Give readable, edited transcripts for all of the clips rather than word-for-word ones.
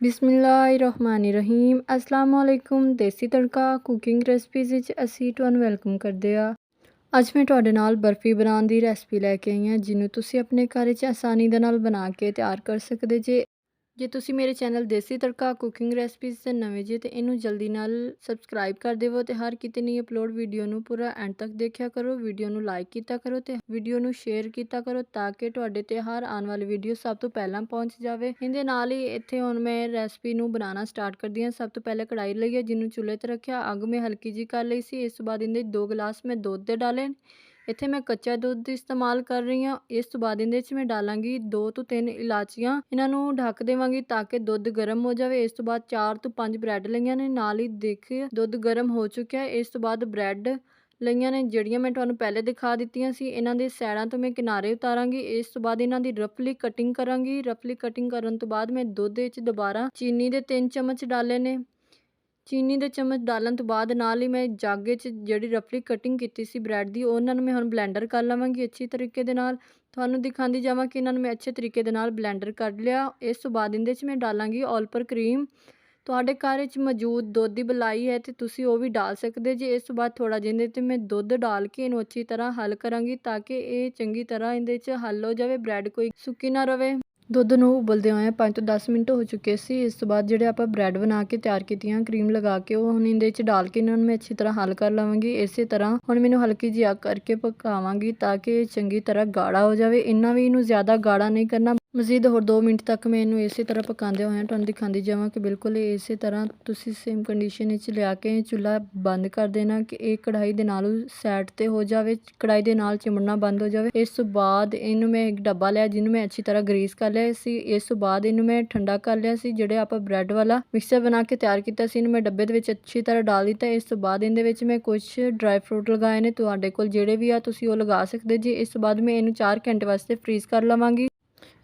बिस्मिल्लाहिर्रहमानिर्रहीम अस्सलाम वालेकुम। देसी तड़का कुकिंग रेसिपीज़ ਵਿੱਚ ਅਸੀਂ ਤੁਹਾਨੂੰ ਵੈਲਕਮ ਕਰਦੇ ਆ। ਅੱਜ ਮੈਂ ਤੁਹਾਡੇ ਨਾਲ ਬਰਫੀ ਬਣਾਉਣ ਦੀ ਰੈਸਪੀ ਲੈ ਕੇ ਆਈ ਹਾਂ, ਜਿਹਨੂੰ ਤੁਸੀਂ ਆਪਣੇ ਘਰ ਵਿੱਚ ਆਸਾਨੀ ਦੇ ਨਾਲ ਬਣਾ ਕੇ ਤਿਆਰ ਕਰ ਸਕਦੇ ਜੇ ਤੁਸੀਂ ਮੇਰੇ ਚੈਨਲ ਦੇਸੀ ਤੜਕਾ ਕੁਕਿੰਗ ਰੈਸਪੀਜ਼ ਤੇ ਨਵੇਂ ਜੇ ਤੇ ਇਹਨੂੰ ਜਲਦੀ ਨਾਲ ਸਬਸਕ੍ਰਾਈਬ ਕਰ ਦੇਵੋ ਤੇ ਹਰ ਕਿਤੇ ਨਹੀਂ ਅਪਲੋਡ ਵੀਡੀਓ ਨੂੰ ਪੂਰਾ ਐਂਡ ਤੱਕ ਦੇਖਿਆ ਕਰੋ। ਵੀਡੀਓ ਨੂੰ ਲਾਈਕ ਕੀਤਾ ਕਰੋ ਤੇ ਵੀਡੀਓ ਨੂੰ ਸ਼ੇਅਰ ਕੀਤਾ ਕਰੋ ਤਾਂ ਕਿ ਤੁਹਾਡੇ ਤੇ ਹਰ ਆਉਣ ਵਾਲੀ ਵੀਡੀਓ ਸਭ ਤੋਂ ਪਹਿਲਾਂ ਪਹੁੰਚ ਜਾਵੇ। ਇਹਦੇ ਨਾਲ ਹੀ ਇੱਥੇ ਹੁਣ ਮੈਂ ਰੈਸਪੀ ਨੂੰ ਬਣਾਉਣਾ ਸਟਾਰਟ ਕਰਦੀ ਹਾਂ। ਸਭ ਤੋਂ ਪਹਿਲੇ ਕੜਾਈ ਲਈ ਹੈ, ਜਿਹਨੂੰ ਚੁੱਲ੍ਹੇ ਤੇ ਰੱਖਿਆ। ਅੱਗ ਮੈਂ ਹਲਕੀ ਜੀ ਕਰ ਲਈ ਸੀ। ਇਸ ਤੋਂ ਬਾਅਦ ਇਹਦੇ 2 ਗਲਾਸ ਮੈਂ ਦੁੱਧ ਦੇ ਡਾਲੇ। ਇੱਥੇ ਮੈਂ ਕੱਚਾ ਦੁੱਧ ਇਸਤੇਮਾਲ ਕਰ ਰਹੀ ਹਾਂ। ਇਸ ਤੋਂ ਬਾਅਦ ਇਹਦੇ 'ਚ ਮੈਂ ਡਾਲਾਂਗੀ 2 ਤੋਂ 3 ਇਲਾਚੀਆਂ। ਇਹਨਾਂ ਨੂੰ ਢੱਕ ਦੇਵਾਂਗੀ ਤਾਂ ਕਿ ਦੁੱਧ ਗਰਮ ਹੋ ਜਾਵੇ। ਇਸ ਤੋਂ ਬਾਅਦ 4 ਤੋਂ 5 ਬ੍ਰੈਡ ਲਈਆਂ ਨੇ। ਨਾਲ ਹੀ ਦੇਖਿਓ ਦੁੱਧ ਗਰਮ ਹੋ ਚੁੱਕਿਆ। ਇਸ ਤੋਂ ਬਾਅਦ ਬ੍ਰੈਡ ਲਈਆਂ ਨੇ, ਜਿਹੜੀਆਂ ਮੈਂ ਤੁਹਾਨੂੰ ਪਹਿਲੇ ਦਿਖਾ ਦਿੱਤੀਆਂ ਸੀ। ਇਹਨਾਂ ਦੇ ਸਾਈਡਾਂ ਤੋਂ ਮੈਂ ਕਿਨਾਰੇ ਉਤਾਰਾਂਗੀ। ਇਸ ਤੋਂ ਬਾਅਦ ਇਹਨਾਂ ਦੀ ਰਫਲੀ ਕਟਿੰਗ ਕਰਾਂਗੀ। ਰਫਲੀ ਕਟਿੰਗ ਕਰਨ ਤੋਂ ਬਾਅਦ ਮੈਂ ਦੁੱਧ ਵਿੱਚ ਦੁਬਾਰਾ ਚੀਨੀ ਦੇ 3 ਚਮਚ ਡਾਲੇ ਨੇ। ਚੀਨੀ ਦੇ ਚਮਚ ਡਾਲਣ ਤੋਂ ਬਾਅਦ ਨਾਲ ਹੀ ਮੈਂ ਜੱਗ 'ਚ ਜਿਹੜੀ ਰਫਲੀ ਕਟਿੰਗ ਕੀਤੀ ਸੀ ਬ੍ਰੈਡ ਦੀ, ਉਹਨਾਂ ਨੂੰ ਮੈਂ ਹੁਣ ਬਲੈਂਡਰ ਕਰ ਲਵਾਂਗੀ ਅੱਛੀ ਤਰੀਕੇ ਦੇ ਨਾਲ। ਤੁਹਾਨੂੰ ਦਿਖਾਉਂਦੀ ਜਾਵਾਂ ਕਿ ਇਹਨਾਂ ਨੂੰ ਮੈਂ ਅੱਛੇ ਤਰੀਕੇ ਦੇ ਨਾਲ ਬਲੈਂਡਰ ਕਰ ਲਿਆ। ਇਸ ਤੋਂ ਬਾਅਦ ਇਹਦੇ 'ਚ ਮੈਂ ਡਾਲਾਂਗੀ ਆਲ ਪਰ ਕਰੀਮ। ਤੁਹਾਡੇ ਘਰ ਵਿੱਚ ਮੌਜੂਦ ਦੁੱਧ ਦੀ ਬਲਾਈ ਹੈ ਤੇ ਤੁਸੀਂ ਉਹ ਵੀ ਡਾਲ ਸਕਦੇ ਜੇ। ਇਸ ਤੋਂ ਬਾਅਦ ਥੋੜ੍ਹਾ ਜਿਹਾ ਇਹਦੇ 'ਤੇ ਮੈਂ ਦੁੱਧ ਡਾਲ ਕੇ ਇਹਨੂੰ ਅੱਛੀ ਤਰ੍ਹਾਂ ਹੱਲ ਕਰਾਂਗੀ ਤਾਂ ਕਿ ਇਹ ਚੰਗੀ ਤਰ੍ਹਾਂ ਇਹਦੇ 'ਚ ਹੱਲ ਹੋ ਜਾਵੇ, ਬ੍ਰੈਡ ਕੋਈ ਸੁੱਕੀ ਨਾ ਰਵੇ। ਦੁੱਧ ਨੂੰ ਉਬਲਦੇ ਹੋਏ 5 ਤੋਂ 10 ਮਿੰਟ ਹੋ ਚੁੱਕੇ ਸੀ। ਇਸ ਤੋਂ ਬਾਅਦ ਜਿਹੜੇ ਆਪਾਂ ਬ੍ਰੈਡ ਬਣਾ ਕੇ ਤਿਆਰ ਕੀਤੀਆਂ ਕਰੀਮ ਲਗਾ ਕੇ, ਉਹ ਹੁਣ ਇਹਦੇ 'ਚ ਡਾਲ ਕੇ ਇਹਨਾਂ ਨੂੰ ਮੈਂ ਅੱਛੀ ਤਰ੍ਹਾਂ ਹੱਲ ਕਰ ਲਵਾਂਗੀ। ਇਸੇ ਤਰ੍ਹਾਂ ਹੁਣ ਮੈਨੂੰ ਹਲਕੀ ਜਿਹੀ ਅੱਗ ਕਰਕੇ ਪਕਾਵਾਂਗੀ ਤਾਂ ਕਿ ਚੰਗੀ ਤਰ੍ਹਾਂ ਗਾੜਾ ਹੋ ਜਾਵੇ। ਇੰਨਾ ਵੀ ਇਹਨੂੰ ਜ਼ਿਆਦਾ ਗਾੜਾ ਨਹੀਂ ਕਰਨਾ। ਮਜ਼ੀਦ ਹੋਰ 2 ਮਿੰਟ ਤੱਕ ਮੈਂ ਇਹਨੂੰ ਇਸੇ ਤਰ੍ਹਾਂ ਪਕਾਉਂਦੇ ਹੋਏ ਤੁਹਾਨੂੰ ਦਿਖਾਉਂਦੀ ਜਾਵਾਂ ਕਿ ਬਿਲਕੁਲ ਇਸੇ ਤਰ੍ਹਾਂ ਤੁਸੀਂ ਸੇਮ ਕੰਡੀਸ਼ਨ ਵਿੱਚ ਲਿਆ ਕੇ ਚੁੱਲ੍ਹਾ ਬੰਦ ਕਰ ਦੇਣਾ ਕਿ ਇਹ ਕੜਾਹੀ ਦੇ ਨਾਲ ਸਾਈਡ 'ਤੇ ਹੋ ਜਾਵੇ, ਕੜਾਹੀ ਦੇ ਨਾਲ ਚਿਮੜਨਾ ਬੰਦ ਹੋ ਜਾਵੇ। ਇਸ ਤੋਂ ਬਾਅਦ ਇਹਨੂੰ ਮੈਂ ਇੱਕ ਡੱਬਾ ਲਿਆ, ਜਿਹਨੂੰ ਮੈਂ ਅੱਛੀ ਤਰ੍ਹਾਂ ਗਰੀਸ ਕਰ ਲਿਆ ਸੀ। ਇਸ ਤੋਂ ਬਾਅਦ ਇਹਨੂੰ ਮੈਂ ਠੰਡਾ ਕਰ ਲਿਆ ਸੀ। ਜਿਹੜੇ ਆਪਾਂ ਬ੍ਰੈਡ ਵਾਲਾ ਮਿਕਸਚਰ ਬਣਾ ਕੇ ਤਿਆਰ ਕੀਤਾ ਸੀ, ਇਹਨੂੰ ਮੈਂ ਡੱਬੇ ਦੇ ਵਿੱਚ ਅੱਛੀ ਤਰ੍ਹਾਂ ਡਾਲ ਦਿੱਤਾ। ਇਸ ਤੋਂ ਬਾਅਦ ਇਹਦੇ ਵਿੱਚ ਮੈਂ ਕੁਝ ਡਰਾਈ ਫਰੂਟ ਲਗਾਏ ਨੇ। ਤੁਹਾਡੇ ਕੋਲ ਜਿਹੜੇ ਵੀ ਆ ਤੁਸੀਂ ਉਹ ਲਗਾ ਸਕਦੇ ਜੀ। ਇਸ ਤੋਂ ਬਾਅਦ ਮੈਂ ਇਹਨੂੰ 4 ਘੰਟੇ ਵਾਸਤੇ ਫਰੀਜ਼ ਕਰ ਲਵਾਂਗੀ।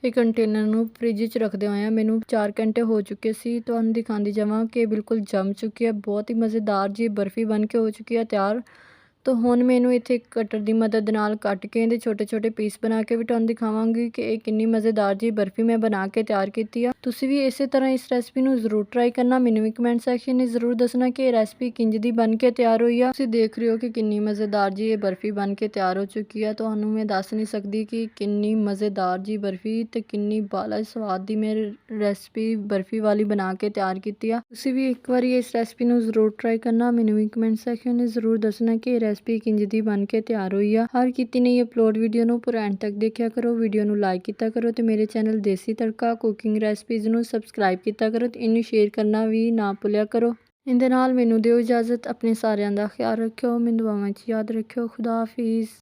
ਇਹ ਕੰਟੇਨਰ ਨੂੰ ਫ੍ਰਿਜ 'ਚ ਰੱਖਦੇ ਹੋਏ ਮੈਨੂੰ 4 ਘੰਟੇ ਹੋ ਚੁੱਕੇ ਸੀ। ਤੁਹਾਨੂੰ ਦਿਖਾਉਂਦੀ ਜਾਵਾਂ ਕਿ ਬਿਲਕੁਲ ਜੰਮ ਚੁੱਕੀ ਹੈ। ਬਹੁਤ ਹੀ ਮਜ਼ੇਦਾਰ ਜੀ ਬਰਫੀ ਬਣ ਕੇ ਹੋ ਚੁੱਕੀ ਹੈ ਤਿਆਰ। ਤਾਂ ਹੁਣ ਮੈਨੂੰ ਇੱਥੇ ਕਟਰ ਦੀ ਮਦਦ ਨਾਲ ਕੱਟ ਕੇ ਇਹਦੇ ਛੋਟੇ ਛੋਟੇ ਪੀਸ ਬਣਾ ਕੇ ਵੀ ਤੁਹਾਨੂੰ ਦਿਖਾਵਾਂਗੀ ਕਿ ਇਹ ਕਿੰਨੀ ਮਜ਼ੇਦਾਰ ਜੀ ਬਰਫੀ ਮੈਂ ਬਣਾ ਕੇ ਤਿਆਰ ਕੀਤੀ ਆ। ਤੁਸੀਂ ਵੀ ਇਸੇ ਤਰ੍ਹਾਂ ਇਸ ਰੈਸਪੀ ਨੂੰ ਜ਼ਰੂਰ ਟਰਾਈ ਕਰਨਾ। ਮੈਨੂੰ ਵੀ ਕਮੈਂਟ ਸੈਕਸ਼ਨ ਵਿੱਚ ਜ਼ਰੂਰ ਦੱਸਣਾ ਕਿ ਇਹ ਰੈਸਪੀ ਕਿੰਜ ਦੀ ਬਣ ਕੇ ਤਿਆਰ ਹੋਈ ਆ। ਤੁਸੀਂ ਦੇਖ ਰਹੇ ਹੋ ਕਿ ਕਿੰਨੀ ਮਜ਼ੇਦਾਰ ਜੀ ਇਹ ਬਰਫੀ ਬਣ ਕੇ ਤਿਆਰ ਹੋ ਚੁੱਕੀ ਆ। ਤੁਹਾਨੂੰ ਮੈਂ ਦੱਸ ਨਹੀਂ ਸਕਦੀ ਕਿ ਕਿੰਨੀ ਮਜ਼ੇਦਾਰ ਜੀ ਬਰਫੀ ਤੇ ਕਿੰਨੀ ਬਾਲਾ ਸਵਾਦ ਦੀ ਮੈਂ ਰੈਸਪੀ ਬਰਫੀ ਵਾਲੀ ਬਣਾ ਕੇ ਤਿਆਰ ਕੀਤੀ ਆ। ਤੁਸੀਂ ਵੀ ਇੱਕ ਵਾਰੀ ਇਸ ਰੈਸਪੀ ਨੂੰ ਜ਼ਰੂਰ ਟਰਾਈ ਕਰਨਾ। ਮੈਨੂੰ ਵੀ ਕਮੈਂਟ ਸੈਕਸ਼ਨ ਵਿੱਚ ਜ਼ਰੂਰ ਦੱਸਣਾ ਕਿ ਰੈਸਪੀ ਕਿੰਜ ਦੀ ਬਣ ਕੇ ਤਿਆਰ ਹੋਈ ਆ। ਹਰ ਕੀਤੀ ਨਹੀਂ ਅਪਲੋਡ ਵੀਡੀਓ ਨੂੰ ਪੂਰਾ ਐਂਡ ਤੱਕ ਦੇਖਿਆ ਕਰੋ। ਵੀਡੀਓ ਨੂੰ ਲਾਈਕ ਕੀਤਾ ਕਰੋ ਤੇ ਮੇਰੇ ਚੈਨਲ ਦੇਸੀ ਤੜਕਾ ਕੁਕਿੰਗ ਰੈਸਪੀਜ਼ ਨੂੰ ਸਬਸਕ੍ਰਾਈਬ ਕੀਤਾ ਕਰੋ ਤੇ ਇਹਨੂੰ ਸ਼ੇਅਰ ਕਰਨਾ ਵੀ ਨਾ ਭੁੱਲਿਆ ਕਰੋ। ਇਹਦੇ ਨਾਲ ਮੈਨੂੰ ਦਿਓ ਇਜਾਜ਼ਤ। ਆਪਣੇ ਸਾਰਿਆਂ ਦਾ ਖਿਆਲ ਰੱਖਿਓ। ਮੈਨੂੰ ਦੁਆਵਾਂ 'ਚ ਯਾਦ ਰੱਖਿਓ। ਖੁਦਾ ਹਾਫਿਜ਼।